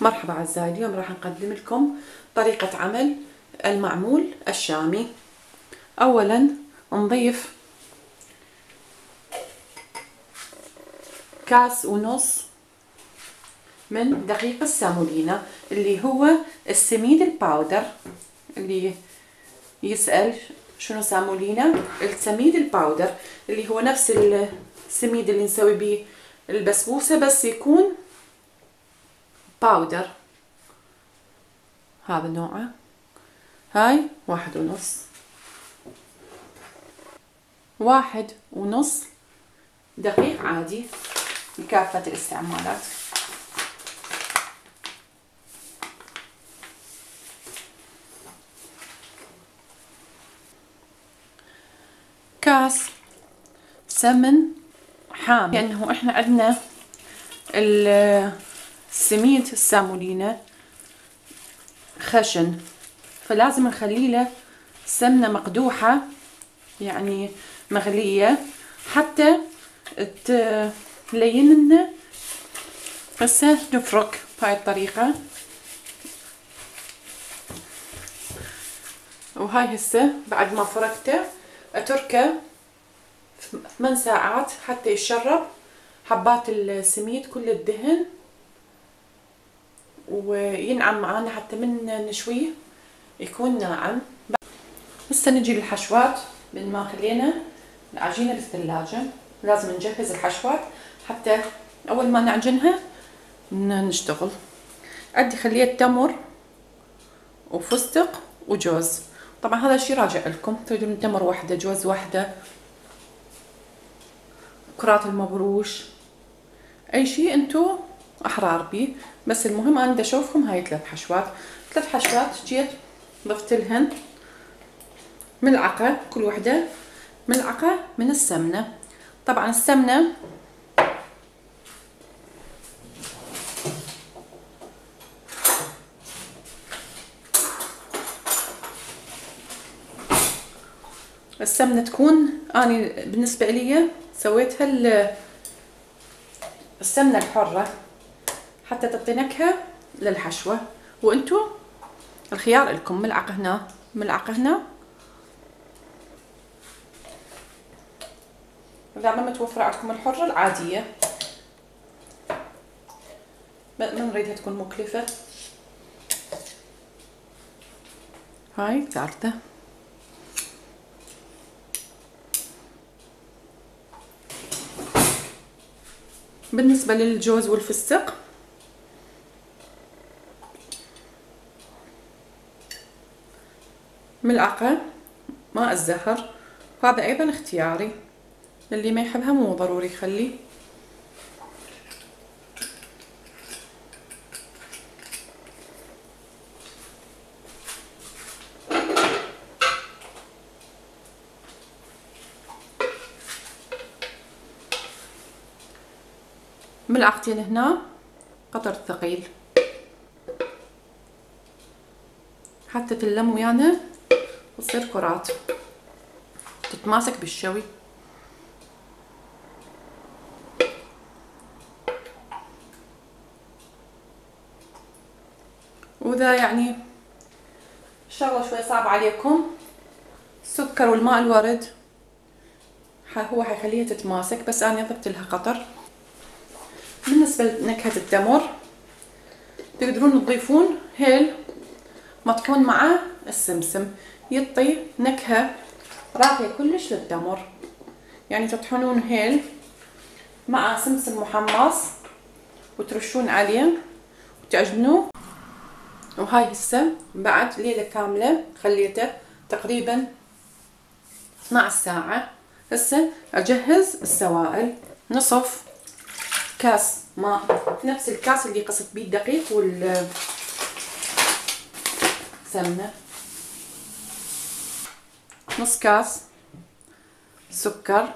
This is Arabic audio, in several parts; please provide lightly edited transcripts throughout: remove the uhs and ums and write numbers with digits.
مرحبا أعزائي، اليوم راح نقدم لكم طريقة عمل المعمول الشامي. أولا نضيف كاس ونص من دقيق السامولينا اللي هو السميد الباودر. اللي يسأل شنو سامولينا، السميد الباودر اللي هو نفس السميد اللي نسوي به البسبوسة بس يكون باودر. هذا نوعه. هاي 1.5 دقيق عادي لكافة الاستعمالات. كاس سمن حامي، لأنه احنا عندنا السميد السامولينا خشن، فلازم نخلي له سمنة مقدوحة يعني مغلية حتى تلين لنا. هسه نفرك بهاي الطريقة، وهاي هسه بعد ما فركته اتركه 8 ساعات حتى يشرب حبات السميد كل الدهن وينعم معانا حتى من نشويه يكون ناعم. هسه نجي للحشوات. من ما خلينا العجينة بالثلاجة لازم نجهز الحشوات حتى اول ما نعجنها نشتغل. عندي خليت تمر وفستق وجوز، طبعا هذا الشي راجع لكم، تريدون تمر واحدة جوز واحدة كرات المبروش اي شي انتو احرار بيه، بس المهم انا بدي اشوفكم هاي 3 حشوات. 3 حشوات جيت ضفت لهن ملعقة، كل وحدة ملعقة من السمنة. طبعا السمنة تكون، اني بالنسبة لي سويتها السمنة الحرة حتى تعطي نكهة للحشوة، وانتو الخيار لكم. ملعقة هنا ملعقة هنا، اذا ما متوفرة عندكم الحرة العادية ما نريدها تكون مكلفة. هاي ثالثة. بالنسبة للجوز والفستق ملعقة ماء الزهر، وهذا ايضا اختياري، اللي ما يحبها مو ضروري يخليه. ملعقتين هنا قطر ثقيل حتى تلم ويانا وتصير كرات تتماسك بالشوي. وإذا يعني الشغلة شوي صعب عليكم، السكر والماء الورد هو حيخليها تتماسك، بس أنا ضفت لها قطر. بالنسبة لنكهة التمر تقدرون تضيفون هيل مطحون مع السمسم، يعطي نكهة راقية كلش للتمر. يعني تطحنون هيل مع سمسم محمص وترشون عليه وتعجنوه. وهاي هسه بعد ليلة كاملة خليته تقريبا 12 ساعة. هسه اجهز السوائل. نصف كاس ماء، نفس الكاس اللي قصت بيه الدقيق والسمنة. نص كاس سكر،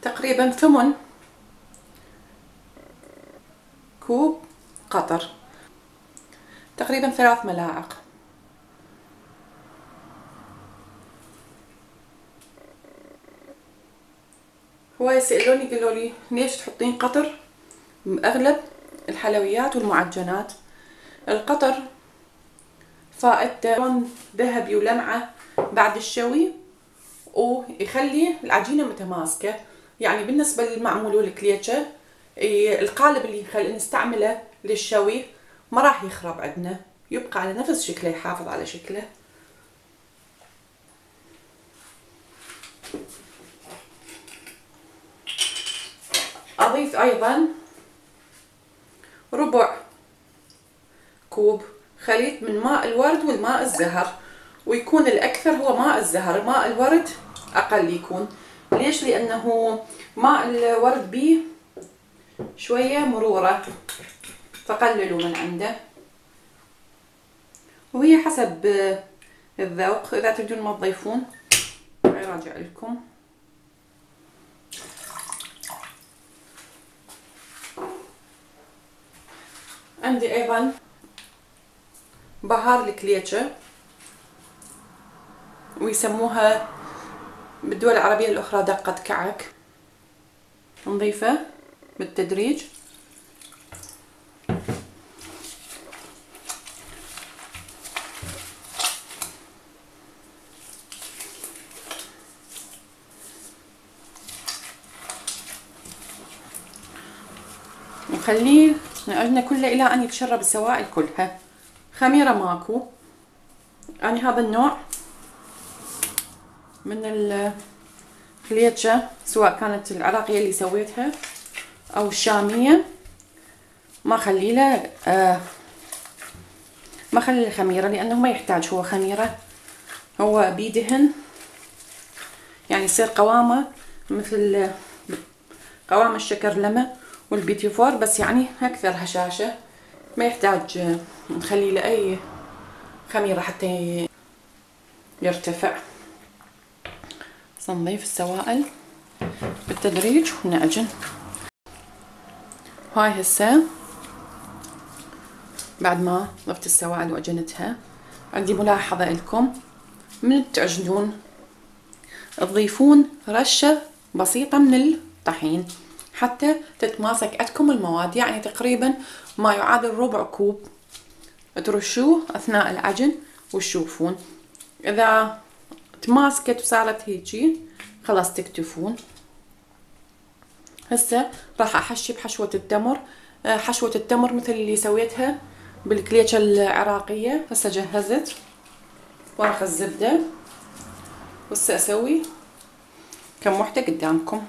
تقريبا 8 كوب قطر، تقريبا 3 ملاعق. هواي سألوني قالوا لي ليش تحطين قطر بأغلب الحلويات والمعجنات؟ القطر فائدته لون ذهبي ولمعة بعد الشوي، ويخلي العجينة متماسكة. يعني بالنسبة للمعمول والكليتشة القالب اللي نستعمله للشوي ما راح يخرب عندنا، يبقى على نفس شكله، يحافظ على شكله. أضيف أيضا ربع كوب خليط من ماء الورد والماء الزهر، ويكون الأكثر هو ماء الزهر، ماء الورد أقل يكون. ليش؟ لأنه ماء الورد بيه شوية مرورة، فقللوا من عنده، وهي حسب الذوق. إذا تريدون ما تضيفون راجع لكم. عندي أيضا بهار الكليتشة، ويسموها بالدول العربية الأخرى دقة كعك. نضيفه بالتدريج. وخليه نعجنه كله إلى أن يتشرب السوائل كلها. خميرة ماكو، يعني هذا النوع من الكليتشة سواء كانت العراقية اللي سويتها أو الشامية ما خلي له ما خلي له خميرة، لأنه ما يحتاج هو خميرة، هو بيدهن يعني يصير قوامه مثل قوام الشكرلمة والبيتي فور، بس يعني أكثر هشاشة، ما يحتاج نخلي له أي خميرة حتى يرتفع. نضيف السوائل بالتدريج ونعجن. هاي هسه بعد ما ضفت السوائل وعجنتها، عندي ملاحظة لكم: من تعجنون تضيفون رشة بسيطة من الطحين حتى تتماسك عندكم المواد، يعني تقريبا ما يعادل ربع كوب. ترشوه أثناء العجن وتشوفون إذا تماسكت وصارت هيجي خلاص تكتفون. هسه راح أحشي بحشوة التمر، حشوة التمر مثل اللي سويتها بالكليتشة العراقية. هسه جهزت ورق الزبدة، وهسه أسوي كم وحدة قدامكم.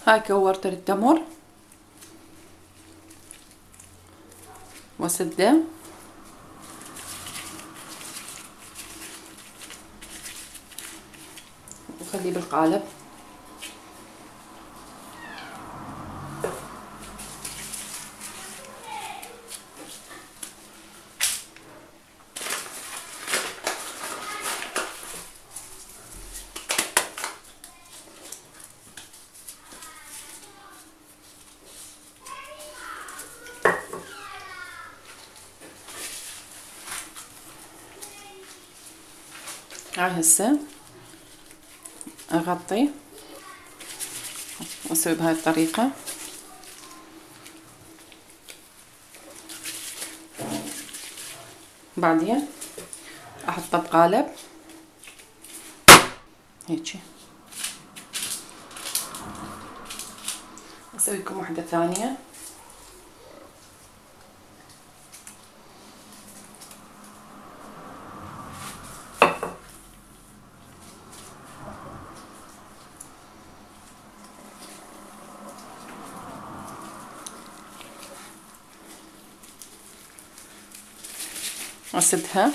هاي كورت التمر وسده، وخليه بالقالب. هاي هسه اغطي واسوي بهاي الطريقة. بعدين احطه بقالب هيجي. اسوي لكم واحدة ثانية. اسدها.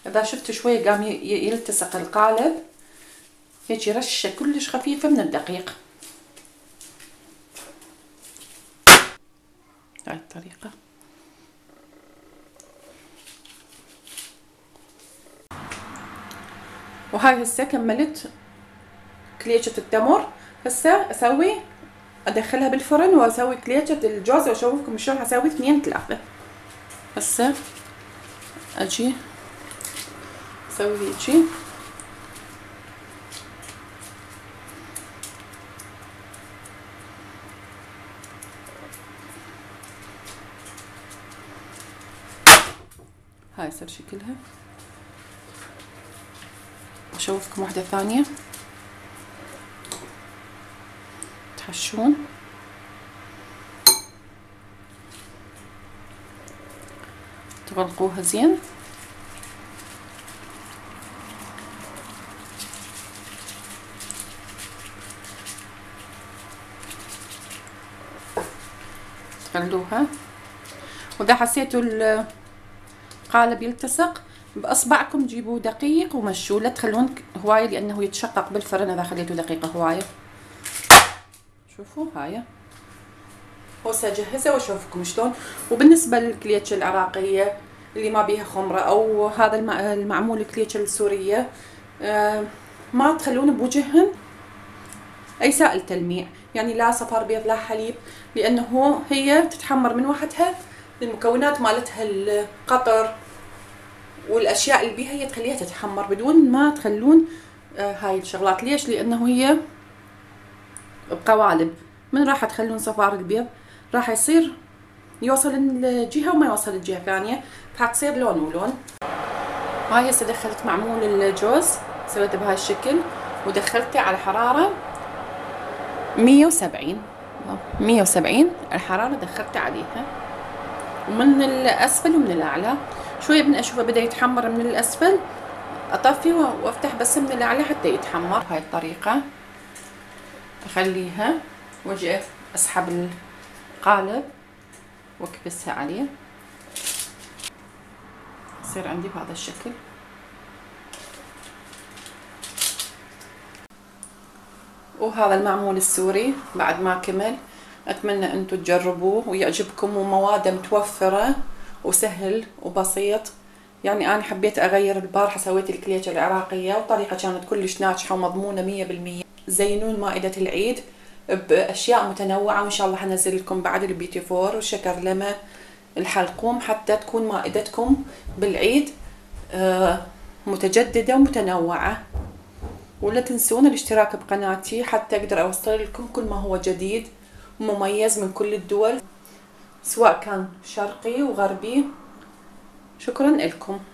اذا شفتوا شوي قام يلتصق القالب، هيجي رشة كلش خفيفة من الدقيق. هاي الطريقة. وهاي هسه كملت كليشة التمر. هسه اسوي ادخلها بالفرن واسوي كليشة الجوز، واشوفكم شلون اسوي 2 3. هسه اجي اسوي هيجي هاي صار شكلها. اشوفكم واحدة ثانية تحشون. تغلقوها زين. تخلوها، واذا حسيتوا القالب يلتصق باصبعكم جيبوا دقيق ومشوه، لا تخلون هوايه لانه يتشقق بالفرن اذا خليتوا دقيقه هوايه. شوفوا هاي هسه اجهزها واشوفكم شلون. وبالنسبه للكليتشه العراقيه اللي ما بيها خمره او هذا المعمول الكليتشه السوريه، ما تخلون بوجههن اي سائل تلميع، يعني لا صفار بيض لا حليب، لانه هي تتحمر من وحدها. المكونات مالتها القطر والاشياء اللي بيها هي تخليها تتحمر بدون ما تخلون هاي الشغلات. ليش؟ لانه هي بقوالب، من راح تخلون صفار البيض راح يصير يوصل الجهه وما يوصل الجهه ثانيه، فحتصير لون ولون. هاي هسه دخلت معمول الجوز، سويته بهاي الشكل ودخلته على حراره 170 الحراره دخلته عليها، ومن الاسفل ومن الاعلى. شويه من اشوفه بدا يتحمر من الاسفل اطفي وافتح بس من الاعلى حتى يتحمر. هاي الطريقه اخليها واجي اسحب القالب واكبسها عليه، يصير عندي بهذا الشكل. وهذا المعمول السوري بعد ما كمل، اتمنى انتم تجربوه ويعجبكم، ومواده متوفره وسهل وبسيط. يعني انا حبيت اغير، البارحه سويت الكليتشه العراقيه وطريقه كانت كلش ناجحه ومضمونه 100%. زينون مائده العيد باشياء متنوعه، وان شاء الله حنزل لكم بعد البيتي فور والشكرلمه الحلقوم حتى تكون مائدتكم بالعيد متجدده ومتنوعه. ولا تنسون الاشتراك بقناتي حتى اقدر اوصل لكم كل ما هو جديد ومميز من كل الدول، سواء كان شرقي وغربي. شكرا لكم.